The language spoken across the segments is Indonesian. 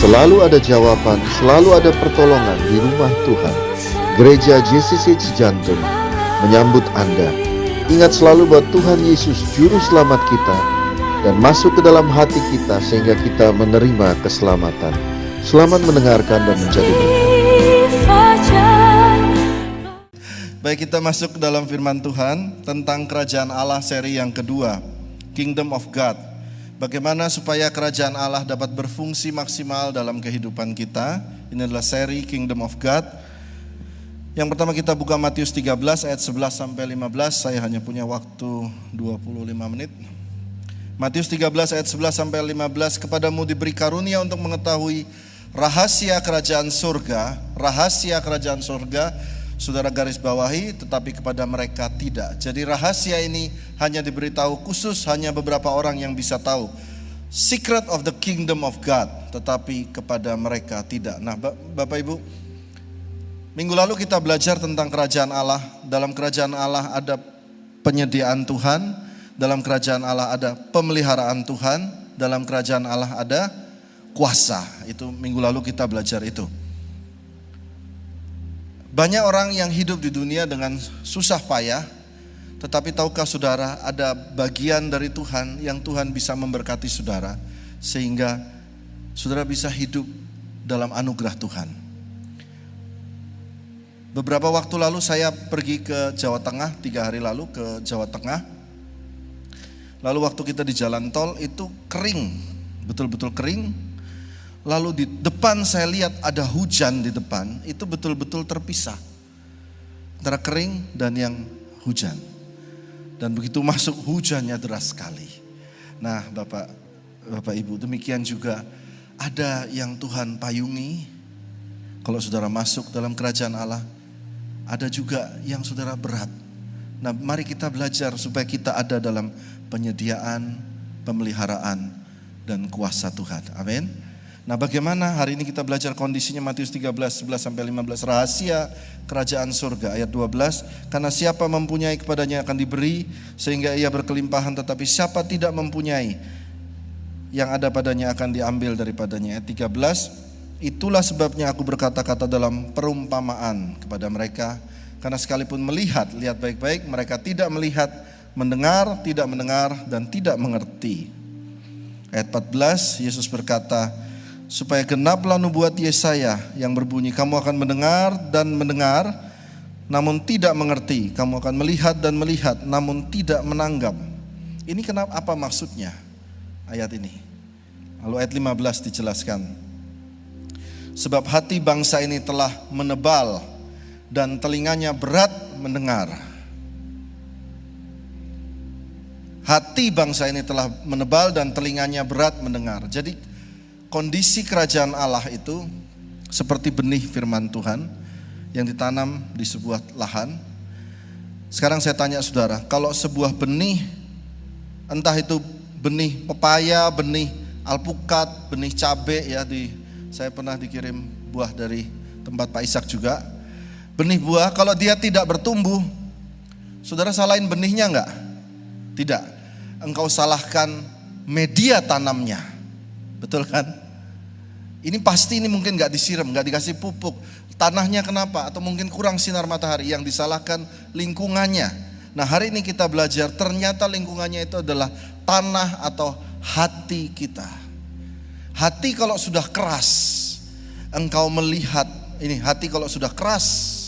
Selalu ada jawaban, selalu ada pertolongan di rumah Tuhan. Gereja JCC Cijantung menyambut Anda. Ingat selalu bahwa Tuhan Yesus Juru Selamat kita dan masuk ke dalam hati kita sehingga kita menerima keselamatan. Selamat mendengarkan dan menjadi berkat. Baik, kita masuk ke dalam firman Tuhan tentang kerajaan Allah seri yang kedua, Kingdom of God. Bagaimana supaya kerajaan Allah dapat berfungsi maksimal dalam kehidupan kita. Ini adalah seri Kingdom of God. Yang pertama kita buka Matius 13 ayat 11 sampai 15. Saya hanya punya waktu 25 menit. Matius 13 ayat 11 sampai 15. Kepadamu diberi karunia untuk mengetahui rahasia kerajaan surga. Rahasia kerajaan surga, saudara garis bawahi, tetapi kepada mereka tidak. Jadi rahasia ini hanya diberitahu khusus, hanya beberapa orang yang bisa tahu. Secret of the kingdom of God, tetapi kepada mereka tidak. Nah, Bapak Ibu, minggu lalu kita belajar tentang kerajaan Allah. Dalam kerajaan Allah ada penyediaan Tuhan, dalam kerajaan Allah ada pemeliharaan Tuhan, dalam kerajaan Allah ada kuasa. Itu minggu lalu kita belajar itu. Banyak orang yang hidup di dunia dengan susah payah, tetapi tahukah saudara ada bagian dari Tuhan yang Tuhan bisa memberkati saudara sehingga saudara bisa hidup dalam anugerah Tuhan. Beberapa waktu lalu saya pergi ke Jawa Tengah, 3 hari lalu ke Jawa Tengah. Lalu waktu kita di jalan tol itu kering, betul-betul kering. Lalu di depan saya lihat ada hujan di depan, itu betul-betul terpisah antara kering dan yang hujan. Dan begitu masuk hujannya deras sekali. Nah Bapak Ibu, demikian juga ada yang Tuhan payungi. Kalau saudara masuk dalam kerajaan Allah, ada juga yang saudara berat. Nah mari kita belajar supaya kita ada dalam penyediaan, pemeliharaan, dan kuasa Tuhan. Amin. Nah bagaimana hari ini kita belajar kondisinya Matius 13, 11 sampai 15, rahasia kerajaan surga ayat 12. Karena siapa mempunyai kepadanya akan diberi sehingga ia berkelimpahan, tetapi siapa tidak mempunyai, yang ada padanya akan diambil daripadanya. Ayat 13, itulah sebabnya aku berkata-kata dalam perumpamaan kepada mereka, karena sekalipun melihat, lihat baik-baik, mereka tidak melihat, mendengar, tidak mendengar, dan tidak mengerti. Ayat 14, Yesus berkata, supaya genaplah nubuat Yesaya yang berbunyi, kamu akan mendengar dan mendengar, namun tidak mengerti. Kamu akan melihat dan melihat, namun tidak menanggap. Ini kenapa, apa maksudnya ayat ini? Lalu ayat 15 dijelaskan. Sebab hati bangsa ini telah menebal dan telinganya berat mendengar. Hati bangsa ini telah menebal dan telinganya berat mendengar. Jadi kondisi kerajaan Allah itu seperti benih firman Tuhan yang ditanam di sebuah lahan. Sekarang saya tanya saudara, kalau sebuah benih, entah itu benih pepaya, benih alpukat, benih cabai, ya saya pernah dikirim buah dari tempat Pak Ishak juga. Benih buah kalau dia tidak bertumbuh, saudara salahin benihnya enggak? Tidak. Engkau salahkan media tanamnya. Betul kan? Ini pasti ini mungkin gak disiram, gak dikasih pupuk. Tanahnya kenapa? Atau mungkin kurang sinar matahari, yang disalahkan lingkungannya. Nah hari ini kita belajar ternyata lingkungannya itu adalah tanah atau hati kita. Hati kalau sudah keras, engkau melihat, ini hati kalau sudah keras,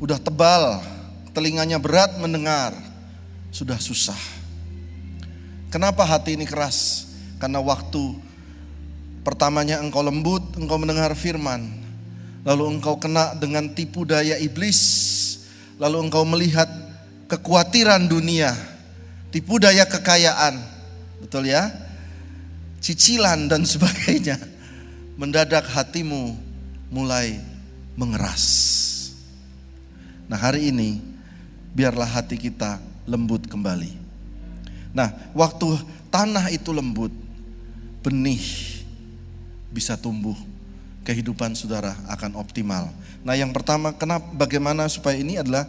udah tebal, telinganya berat mendengar, sudah susah. Kenapa hati ini keras? Karena waktu pertamanya engkau lembut, engkau mendengar firman, lalu engkau kena dengan tipu daya iblis, lalu engkau melihat kekhawatiran dunia, tipu daya kekayaan, betul ya, cicilan dan sebagainya, mendadak hatimu mulai mengeras. Nah hari ini biarlah hati kita lembut kembali. Nah waktu tanah itu lembut, benih bisa tumbuh, kehidupan saudara akan optimal. Nah yang pertama, bagaimana supaya ini adalah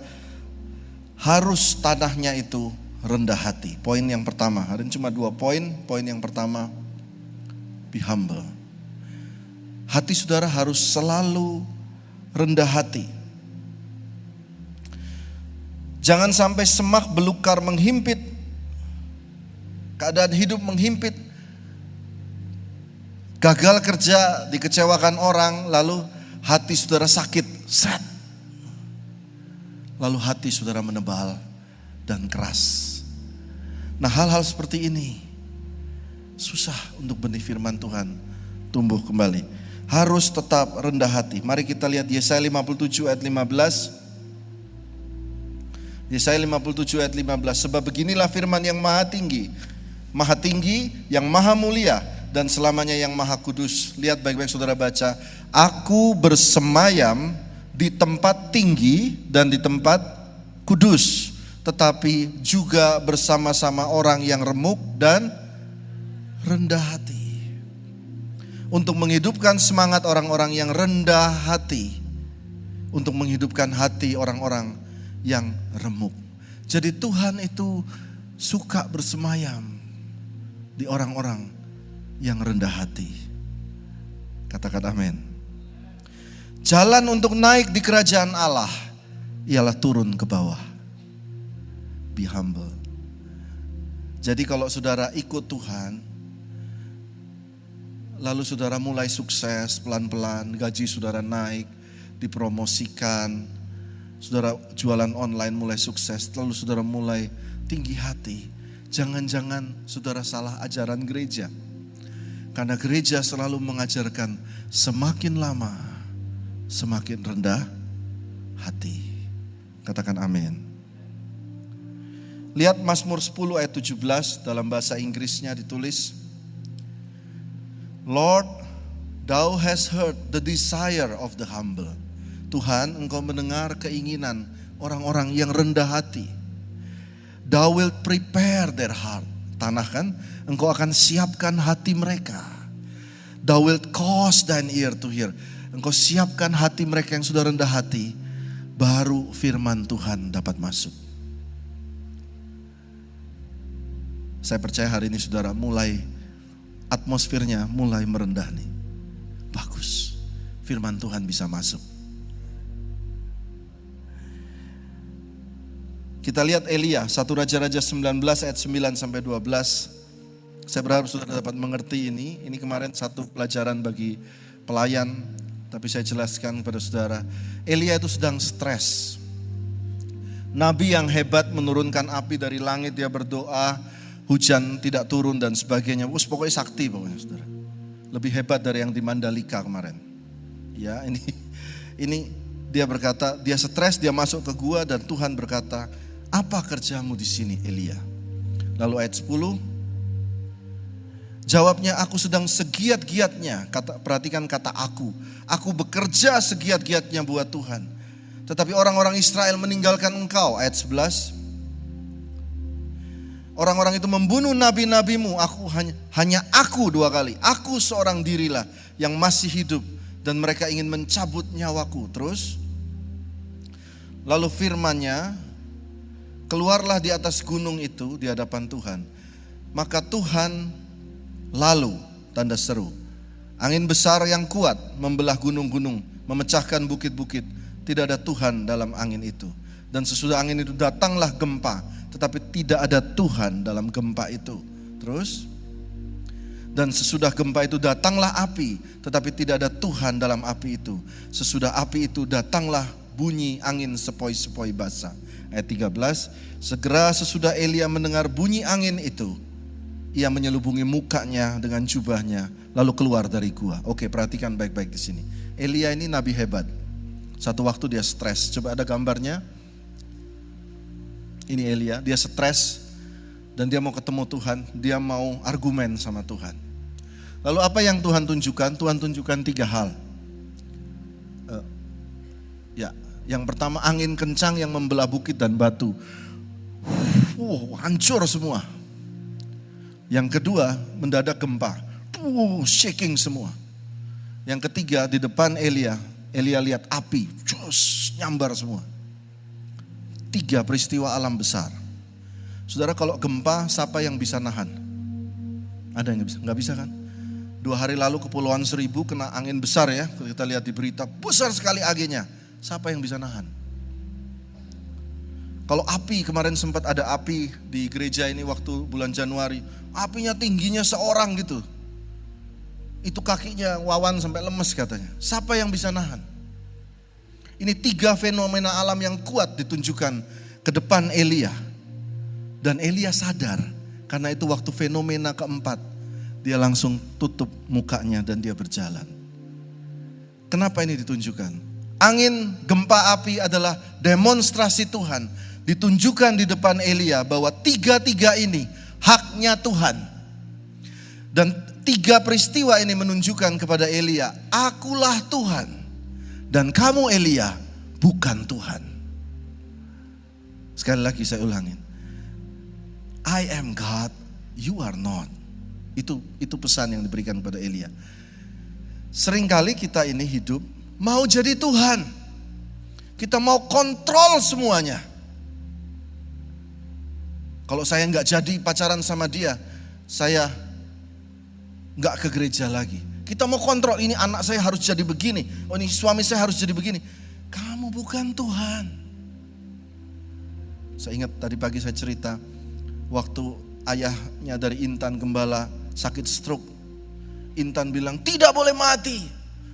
harus tanahnya itu rendah hati. Poin yang pertama, hari ini cuma 2 poin. Poin yang pertama, be humble. hati saudara harus selalu rendah hati. Jangan sampai semak belukar menghimpit, keadaan hidup menghimpit, gagal kerja, dikecewakan orang, lalu hati saudara sakit, seret. Lalu hati saudara menebal dan keras. Nah, hal-hal seperti ini susah untuk benih firman Tuhan tumbuh kembali. Harus tetap rendah hati. Mari kita lihat Yesaya 57 ayat 15. Yesaya 57 ayat 15. Sebab beginilah firman yang maha tinggi, yang maha mulia, dan selamanya yang maha kudus. Lihat baik-baik saudara baca. Aku bersemayam di tempat tinggi dan di tempat kudus, tetapi juga bersama-sama orang yang remuk dan rendah hati. Untuk menghidupkan semangat orang-orang yang rendah hati, untuk menghidupkan hati orang-orang yang remuk. Jadi Tuhan itu suka bersemayam di orang-orang yang rendah hati. Katakan amin. Jalan untuk naik di kerajaan Allah ialah turun ke bawah. Be humble. Jadi kalau saudara ikut Tuhan, lalu saudara mulai sukses pelan-pelan, gaji saudara naik, dipromosikan, saudara jualan online mulai sukses, lalu saudara mulai tinggi hati. Jangan-jangan saudara salah ajaran gereja. Karena gereja selalu mengajarkan semakin lama semakin rendah hati. Katakan amin. Lihat Mazmur 10 ayat 17, dalam bahasa Inggrisnya ditulis, Lord, thou hast heard the desire of the humble. Tuhan, engkau mendengar keinginan orang-orang yang rendah hati. Thou will prepare their heart. Tanah kan, engkau akan siapkan hati mereka. Thou will cause thine ear to hear. Engkau siapkan hati mereka yang sudah rendah hati, baru firman Tuhan dapat masuk. Saya percaya hari ini saudara mulai, atmosfernya mulai merendah nih. Bagus, firman Tuhan bisa masuk. Kita lihat Elia, 1 Raja-Raja 19 ayat 9 sampai 12. Saya berharap saudara dapat mengerti ini. Ini kemarin satu pelajaran bagi pelayan, tapi saya jelaskan kepada saudara. Elia itu sedang stres. Nabi yang hebat menurunkan api dari langit, dia berdoa, hujan tidak turun dan sebagainya. Pokoknya sakti pokoknya saudara. Lebih hebat dari yang di Mandalika kemarin. Ya, ini dia berkata, dia stres, dia masuk ke gua dan Tuhan berkata, apa kerjamu di sini Elia? Lalu ayat 10, jawabnya, aku sedang segiat-giatnya. Perhatikan kata aku bekerja segiat-giatnya buat Tuhan. Tetapi orang-orang Israel meninggalkan engkau. Ayat 11, orang-orang itu membunuh nabi-nabimu. Hanya aku 2 kali. Aku seorang dirilah yang masih hidup dan mereka ingin mencabut nyawaku. Terus, lalu firman-Nya, keluarlah di atas gunung itu di hadapan Tuhan. Maka Tuhan lalu, tanda seru, angin besar yang kuat membelah gunung-gunung, memecahkan bukit-bukit. Tidak ada Tuhan dalam angin itu. Dan sesudah angin itu datanglah gempa, tetapi tidak ada Tuhan dalam gempa itu. Terus, dan sesudah gempa itu datanglah api, tetapi tidak ada Tuhan dalam api itu. Sesudah api itu datanglah bunyi angin sepoi-sepoi basah. Ayat 13, segera sesudah Elia mendengar bunyi angin itu, ia menyelubungi mukanya dengan jubahnya, lalu keluar dari gua. Oke, perhatikan baik-baik di sini. Elia ini nabi hebat. Satu waktu dia stres. Coba ada gambarnya. Ini Elia, dia stres dan dia mau ketemu Tuhan, dia mau argumen sama Tuhan. Lalu apa yang Tuhan tunjukkan? Tuhan tunjukkan 3 hal. Yang pertama, angin kencang yang membelah bukit dan batu. Hancur semua. Yang kedua, mendadak gempa. Shaking semua. Yang ketiga, di depan Elia lihat api. Nyambar semua. 3 peristiwa alam besar. Saudara, kalau gempa, siapa yang bisa nahan? Ada yang bisa? Nggak bisa kan? 2 hari lalu Kepulauan Seribu kena angin besar ya. Kita lihat di berita, besar sekali anginnya. Siapa yang bisa nahan? Kalau api, kemarin sempat ada api di gereja ini waktu bulan Januari. Apinya tingginya seorang gitu. Itu kakinya Wawan sampai lemes katanya. Siapa yang bisa nahan? Ini 3 fenomena alam yang kuat ditunjukkan ke depan Elia. Dan Elia sadar, karena itu waktu fenomena keempat, dia langsung tutup mukanya dan dia berjalan. Kenapa ini ditunjukkan? Angin, gempa api adalah demonstrasi Tuhan. Ditunjukkan di depan Elia bahwa 3 ini haknya Tuhan. Dan 3 peristiwa ini menunjukkan kepada Elia, akulah Tuhan. Dan kamu Elia bukan Tuhan. Sekali lagi saya ulangin. I am God, you are not. Itu pesan yang diberikan kepada Elia. Seringkali kita ini hidup mau jadi Tuhan. Kita mau kontrol semuanya. Kalau saya nggak jadi pacaran sama dia, saya nggak ke gereja lagi. Kita mau kontrol, ini anak saya harus jadi begini, oh ini suami saya harus jadi begini. Kamu bukan Tuhan. Saya ingat tadi pagi saya cerita, waktu ayahnya dari Intan Gembala sakit stroke. Intan bilang tidak boleh mati.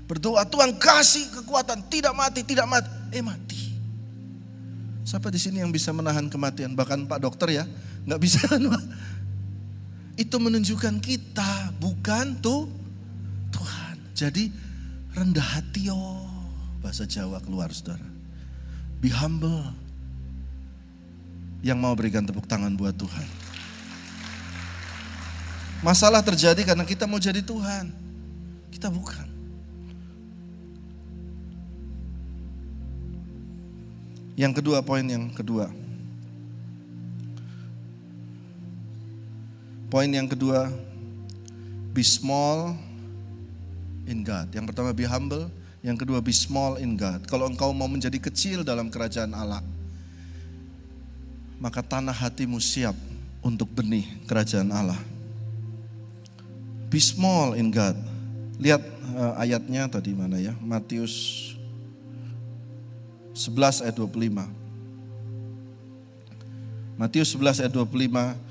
Berdoa Tuhan kasih kekuatan, tidak mati, tidak mati. Mati. Siapa di sini yang bisa menahan kematian? Bahkan Pak Dokter ya, nggak bisa. Itu menunjukkan kita bukan Tuhan. Jadi rendah hati bahasa Jawa keluar saudara. Be humble. Yang mau berikan tepuk tangan buat Tuhan. Masalah terjadi karena kita mau jadi Tuhan. Kita bukan. Yang kedua, poin yang kedua. Poin yang kedua, be small in God. Yang pertama be humble, yang kedua be small in God. Kalau engkau mau menjadi kecil dalam kerajaan Allah, maka tanah hatimu siap untuk benih kerajaan Allah. Be small in God. Lihat ayatnya tadi mana ya? Matius 11 ayat 25. Matius 11 ayat 25.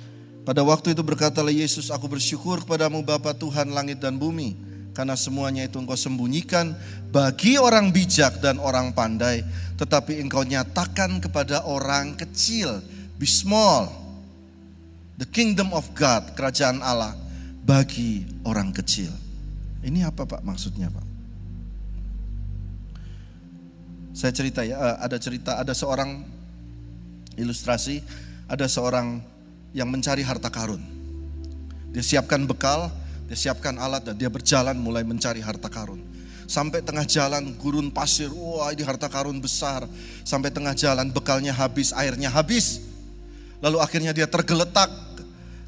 Pada waktu itu berkatalah Yesus, aku bersyukur kepadamu Bapa Tuhan langit dan bumi, karena semuanya itu engkau sembunyikan bagi orang bijak dan orang pandai, tetapi engkau nyatakan kepada orang kecil. Be small. The kingdom of God, kerajaan Allah bagi orang kecil. Ini apa Pak maksudnya Pak? Saya cerita ya, ada seorang ilustrasi, ada seorang yang mencari harta karun. Dia siapkan bekal, dia siapkan alat dan dia berjalan mulai mencari harta karun. Sampai tengah jalan gurun pasir, wah ini harta karun besar. Sampai tengah jalan bekalnya habis, airnya habis. Lalu akhirnya dia tergeletak,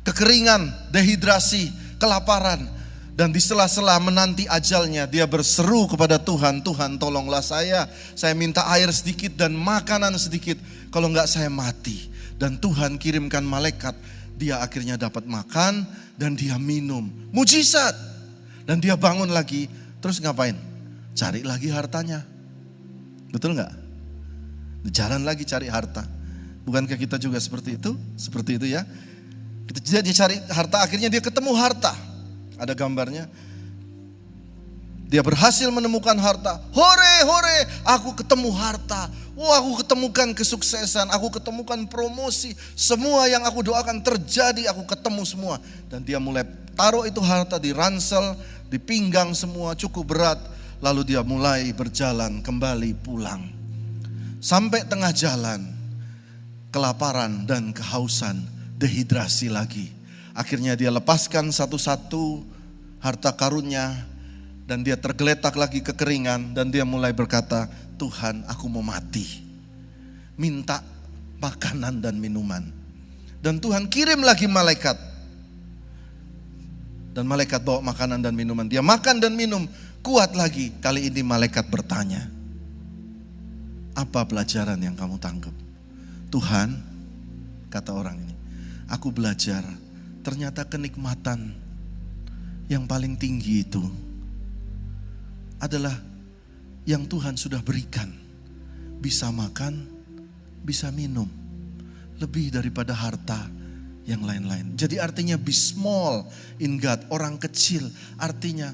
kekeringan, dehidrasi, kelaparan. Dan di sela-sela menanti ajalnya dia berseru kepada Tuhan, Tuhan tolonglah saya minta air sedikit dan makanan sedikit, kalau enggak saya mati. Dan Tuhan kirimkan malaikat, dia akhirnya dapat makan dan dia minum. Mujizat. Dan dia bangun lagi, terus ngapain? Cari lagi hartanya. Betul enggak? Jalan lagi cari harta. Bukankah kita juga seperti itu? Seperti itu ya. Dia cari harta, akhirnya dia ketemu harta. Ada gambarnya. Dia berhasil menemukan harta. Hore, hore, aku ketemu harta. Wah, aku ketemukan kesuksesan, aku ketemukan promosi. Semua yang aku doakan terjadi, aku ketemu semua. Dan dia mulai taruh itu harta di ransel, di pinggang semua, cukup berat. Lalu dia mulai berjalan kembali pulang. Sampai tengah jalan, kelaparan dan kehausan, dehidrasi lagi. Akhirnya dia lepaskan satu-satu harta karunnya dan dia tergeletak lagi kekeringan dan dia mulai berkata, Tuhan aku mau mati. Minta makanan dan minuman. Dan Tuhan kirim lagi malaikat. Dan malaikat bawa makanan dan minuman. Dia makan dan minum, kuat lagi. Kali ini malaikat bertanya, apa pelajaran yang kamu tangkap? Tuhan, kata orang ini, aku belajar ternyata kenikmatan yang paling tinggi itu adalah yang Tuhan sudah berikan. Bisa makan, bisa minum. Lebih daripada harta yang lain-lain. Jadi artinya be small in God, orang kecil. Artinya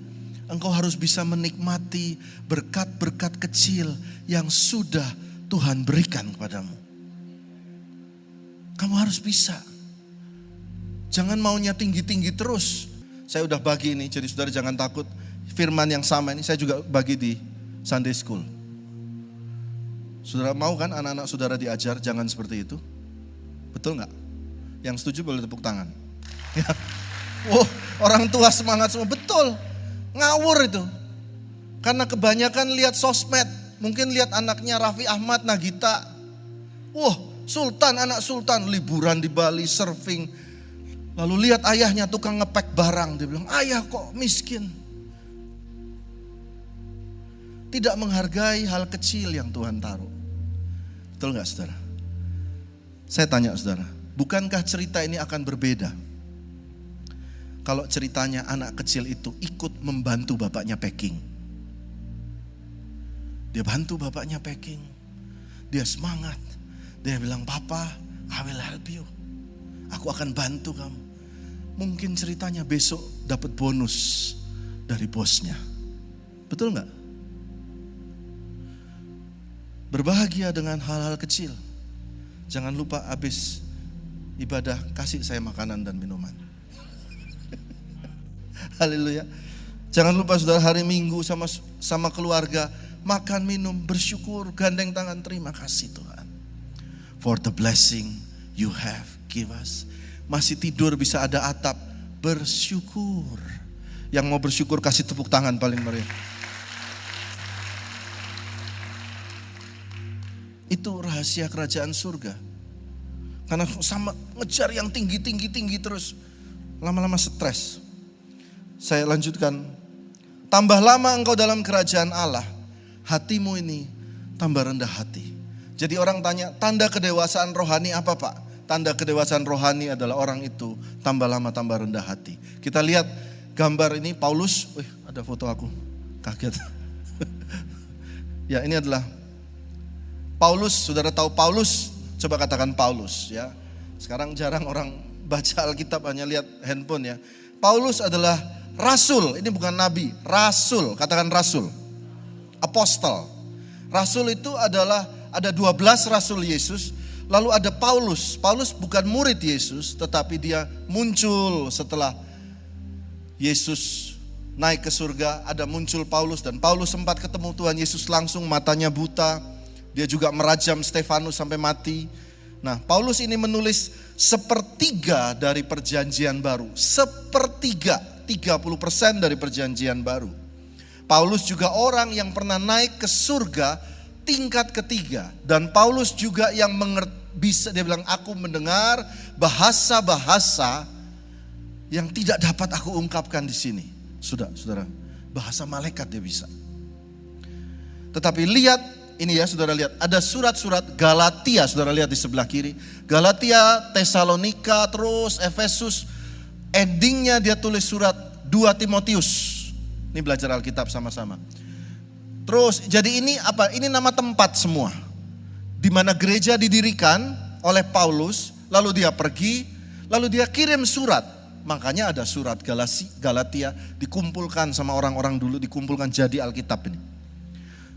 engkau harus bisa menikmati berkat-berkat kecil yang sudah Tuhan berikan kepadamu. Kamu harus bisa. Jangan maunya tinggi-tinggi terus. Saya udah bagi ini, jadi saudara jangan takut. Firman yang sama ini saya juga bagi di Sunday School. Saudara mau kan anak-anak saudara diajar jangan seperti itu? Betul gak? Yang setuju boleh tepuk tangan. Ya. Oh, orang tua semangat semua. Betul, ngawur itu. Karena kebanyakan lihat sosmed. Mungkin lihat anaknya Raffi Ahmad, Nagita. Wah, sultan, anak sultan. Liburan di Bali, surfing. Lalu lihat ayahnya tukang ngepek barang. Dia bilang, ayah kok miskin. Tidak menghargai hal kecil yang Tuhan taruh. Betul gak saudara? Saya tanya saudara, bukankah cerita ini akan berbeda? Kalau ceritanya anak kecil itu ikut membantu bapaknya packing. Dia bantu bapaknya packing. Dia semangat. Dia bilang, Papa, I will help you. Aku akan bantu kamu. Mungkin ceritanya besok dapat bonus dari bosnya. Betul gak? Berbahagia dengan hal-hal kecil. Jangan lupa habis ibadah kasih saya makanan dan minuman. Haleluya. Jangan lupa saudara hari Minggu sama keluarga makan minum bersyukur gandeng tangan terima kasih Tuhan. For the blessing you have give us. Masih tidur bisa ada atap bersyukur. Yang mau bersyukur kasih tepuk tangan paling meriah. Itu rahasia kerajaan surga. Karena sama ngejar yang tinggi terus. Lama-lama stres. Saya lanjutkan. Tambah lama engkau dalam kerajaan Allah, hatimu ini tambah rendah hati. Jadi orang tanya, tanda kedewasaan rohani apa Pak? Tanda kedewasaan rohani adalah orang itu tambah lama tambah rendah hati. Kita lihat gambar ini Paulus. Wih, ada foto aku. Kaget. Ya, ini adalah Paulus, saudara tahu Paulus? Coba katakan Paulus ya. Sekarang jarang orang baca Alkitab, hanya lihat handphone ya. Paulus adalah rasul, ini bukan nabi, rasul, katakan rasul. Apostel. Rasul itu adalah ada 12 rasul Yesus, lalu ada Paulus. Paulus bukan murid Yesus, tetapi dia muncul setelah Yesus naik ke surga, ada muncul Paulus dan Paulus sempat ketemu Tuhan Yesus langsung, matanya buta. Dia juga merajam Stefanus sampai mati. Nah, Paulus ini menulis sepertiga dari perjanjian baru. Sepertiga, 30% dari perjanjian baru. Paulus juga orang yang pernah naik ke surga tingkat ketiga. Dan Paulus juga yang bisa, dia bilang, aku mendengar bahasa-bahasa yang tidak dapat aku ungkapkan di sini. Saudara, bahasa malaikat dia bisa. Tetapi lihat, ini ya saudara lihat, ada surat-surat Galatia, saudara lihat di sebelah kiri. Galatia, Tesalonika, terus Efesus. Endingnya dia tulis surat 2 Timotius. Ini belajar Alkitab sama-sama. Terus jadi ini apa? Ini nama tempat semua. Di mana gereja didirikan oleh Paulus, lalu dia pergi, lalu dia kirim surat. Makanya ada surat Galatia dikumpulkan sama orang-orang dulu, dikumpulkan jadi Alkitab ini.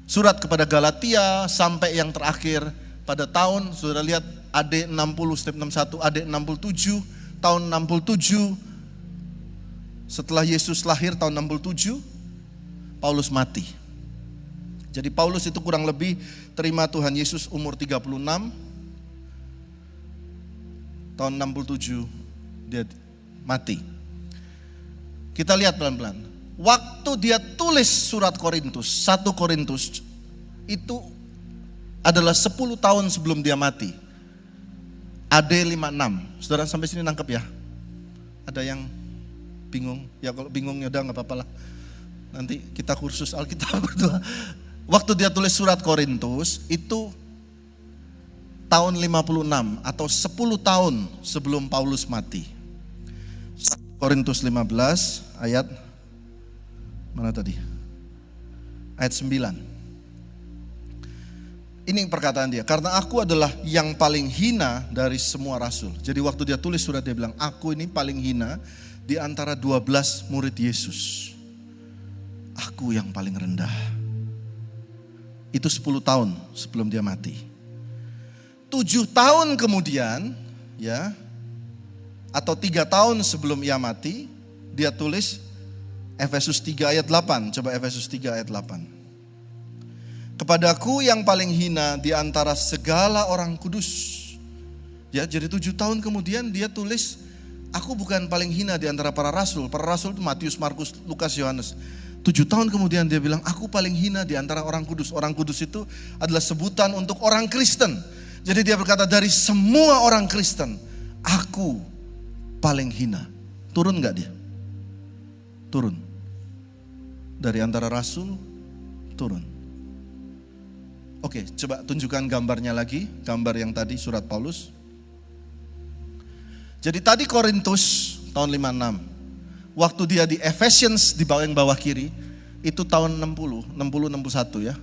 Surat kepada Galatia sampai yang terakhir pada tahun, saudara lihat AD 60 step 61, AD 67, tahun 67 setelah Yesus lahir tahun 67, Paulus mati. Jadi Paulus itu kurang lebih terima Tuhan Yesus umur 36, tahun 67 dia mati. Kita lihat pelan-pelan. Waktu dia tulis surat Korintus, 1 Korintus, itu adalah 10 tahun sebelum dia mati. AD 56. Saudara sampai sini nangkep ya? Ada yang bingung? Ya kalau bingung ya udah gak apa-apa lah. Nanti kita kursus Alkitab berdua. Waktu dia tulis surat Korintus, itu tahun 56 atau 10 tahun sebelum Paulus mati. 1 Korintus 15 ayat mana tadi? Ayat 9. Ini perkataan dia, karena aku adalah yang paling hina dari semua rasul. Jadi waktu dia tulis surat dia bilang, aku ini paling hina di antara 12 murid Yesus. Aku yang paling rendah. Itu 10 tahun sebelum dia mati. 7 tahun kemudian, ya, atau 3 tahun sebelum ia mati, dia tulis Efesus 3 ayat 8. Coba Efesus 3 ayat 8. Kepadaku yang paling hina di antara segala orang kudus. Ya, jadi 7 tahun kemudian dia tulis, aku bukan paling hina di antara para rasul. Para rasul itu Matius, Markus, Lukas, Yohanes. 7 tahun kemudian dia bilang, aku paling hina di antara orang kudus. Orang kudus itu adalah sebutan untuk orang Kristen. Jadi dia berkata, dari semua orang Kristen, aku paling hina. Turun gak dia? Turun. Dari antara rasul, turun. Oke, coba tunjukkan gambarnya lagi. Gambar yang tadi surat Paulus. Jadi tadi Korintus tahun 56. Waktu dia di Ephesians di bawah kiri, itu tahun 60-61 ya.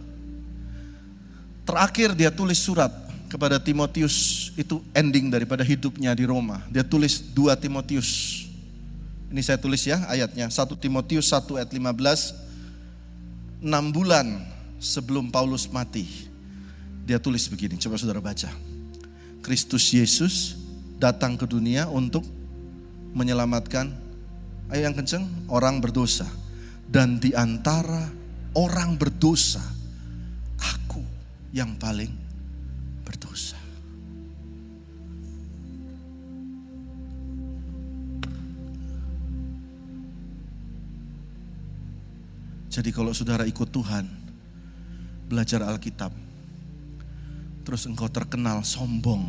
Terakhir dia tulis surat kepada Timotius, itu ending daripada hidupnya di Roma. Dia tulis 2 Timotius. Ini saya tulis ya ayatnya, 1 Timotius 1 ayat 15. 6 bulan sebelum Paulus mati, dia tulis begini, coba saudara baca. Kristus Yesus datang ke dunia untuk menyelamatkan, ayo yang kenceng, orang berdosa. Dan di antara orang berdosa, aku yang paling berdosa. Jadi kalau saudara ikut Tuhan, belajar Alkitab, terus engkau terkenal sombong,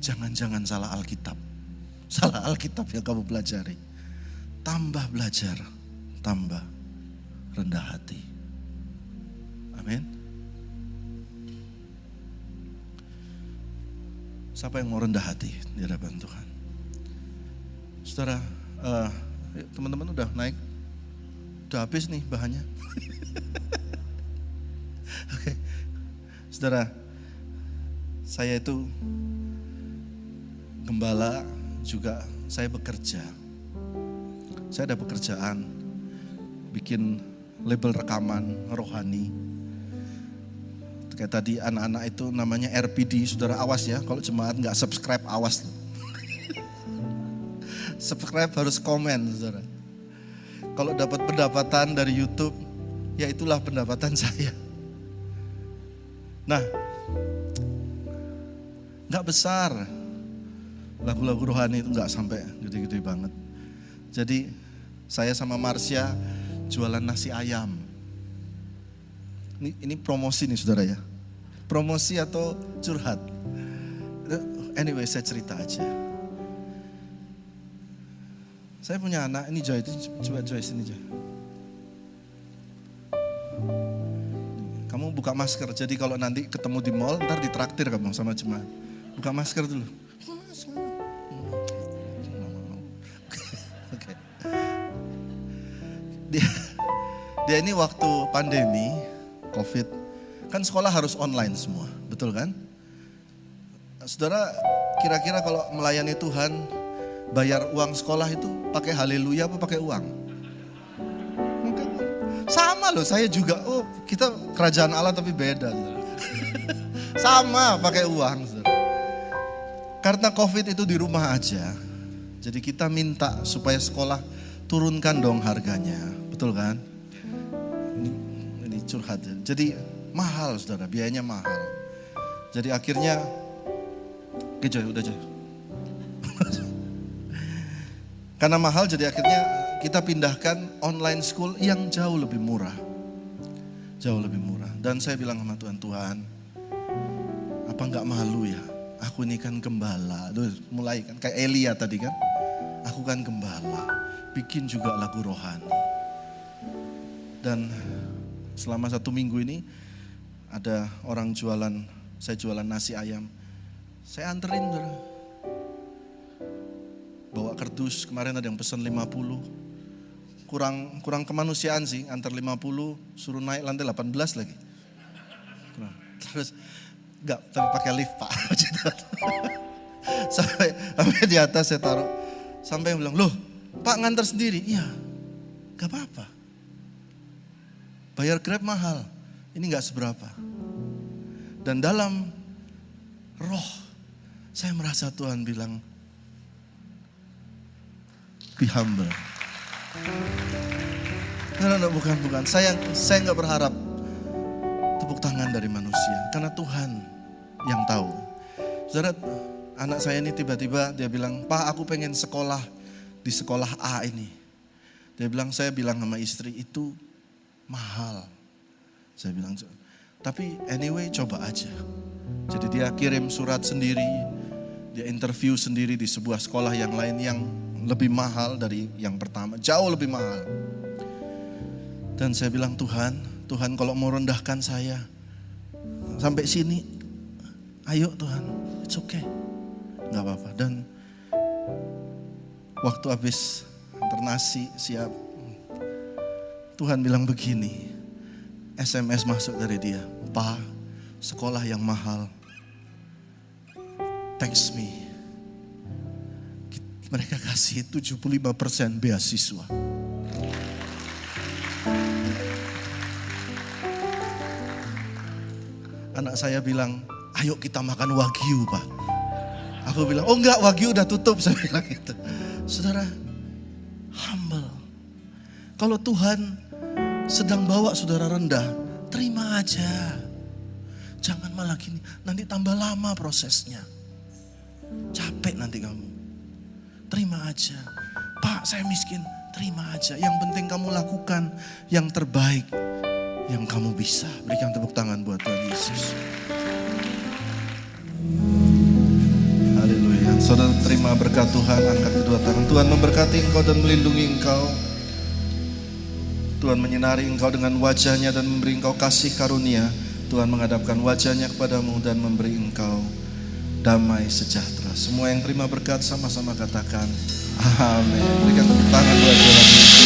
jangan-jangan salah Alkitab. Salah Alkitab yang kamu pelajari. Tambah belajar, tambah rendah hati. Amin. Siapa yang mau rendah hati di hadapan Tuhan? Saudara, teman-teman udah naik? Udah habis nih bahannya. Oke. Saudara, saya itu gembala juga, saya bekerja. Saya ada pekerjaan, bikin label rekaman rohani. Kayak tadi anak-anak itu namanya RPD, saudara awas ya, kalau jemaat gak subscribe awas. Subscribe harus komen saudara. Kalau dapat pendapatan dari YouTube, ya itulah pendapatan saya. Nah, gak besar. Lagu-lagu rohani itu gak sampai gede-gede banget. Jadi saya sama Marsha jualan nasi ayam. Ini promosi nih saudara ya. Promosi atau curhat. Anyway, saya cerita aja. Saya punya anak, ini Joy, coba Joy sini Joy. Kamu buka masker, jadi kalau nanti ketemu di mall, ntar ditraktir kamu sama jemaat. Buka masker dulu. Oke. Dia ini waktu pandemi, COVID, kan sekolah harus online semua, betul kan? Saudara, kira-kira kalau melayani Tuhan, bayar uang sekolah itu pakai haleluya apa pakai uang? Sama loh, saya juga. Oh, kita kerajaan Allah tapi beda. Sama pakai uang. Karena COVID itu di rumah aja. Jadi kita minta supaya sekolah turunkan dong harganya. Betul kan? Ini curhat. Jadi mahal saudara, biayanya mahal. Jadi akhirnya, oke Joy, udah Joy. Karena mahal jadi akhirnya kita pindahkan online school yang jauh lebih murah. Jauh lebih murah. Dan saya bilang sama Tuhan, Tuhan, apa enggak malu ya? Aku ini kan gembala. Duh, mulai kan kayak Elia tadi kan. Aku kan gembala. Bikin juga lagu rohani. Dan selama 1 minggu ini ada orang jualan, saya jualan nasi ayam. Saya anterin bawa kardus, kemarin ada yang pesan 50. kurang kemanusiaan sih, antar 50 suruh naik lantai 18 lagi. Terus enggak, tapi pakai lift Pak. sampai di atas saya taruh. Sampai yang bilang, loh Pak ngantar sendiri? Iya, gak apa-apa. Bayar Grab mahal, ini gak seberapa. Dan dalam roh, saya merasa Tuhan bilang, be humble. No, bukan. Saya gak berharap tepuk tangan dari manusia, karena Tuhan yang tahu. Saudara, anak saya ini tiba-tiba dia bilang, Pak aku pengen sekolah di sekolah A ini. Saya bilang sama istri, itu mahal. Saya bilang, tapi anyway coba aja. Jadi dia kirim surat sendiri, dia interview sendiri di sebuah sekolah yang lain yang lebih mahal dari yang pertama, jauh lebih mahal. Dan saya bilang, Tuhan kalau mau rendahkan saya sampai sini, ayo Tuhan, it's okay. Gak apa-apa. Dan waktu habis antar nasi siap, Tuhan bilang begini, SMS masuk dari dia, Pak, sekolah yang mahal, text me. Mereka kasih 75% beasiswa. Anak saya bilang, ayo kita makan wagyu Pak. Aku bilang, oh enggak, wagyu udah tutup. Saya bilang gitu. Saudara, humble. Kalau Tuhan sedang bawa saudara rendah, terima aja. Jangan malah gini, nanti tambah lama prosesnya. Capek nanti kamu. Terima aja. Pak, saya miskin, terima aja. Yang penting kamu lakukan yang terbaik yang kamu bisa. Berikan tepuk tangan buat Tuhan Yesus. Haleluya. Saudara terima berkat Tuhan, angkat kedua tangan. Tuhan memberkati engkau dan melindungi engkau. Tuhan menyinari engkau dengan wajahnya dan memberi engkau kasih karunia. Tuhan menghadapkan wajahnya kepadamu dan memberi engkau damai sejahtera. Semua yang terima berkat sama-sama katakan amin. Berikan tepuk tangan buat Tuhan Yesus.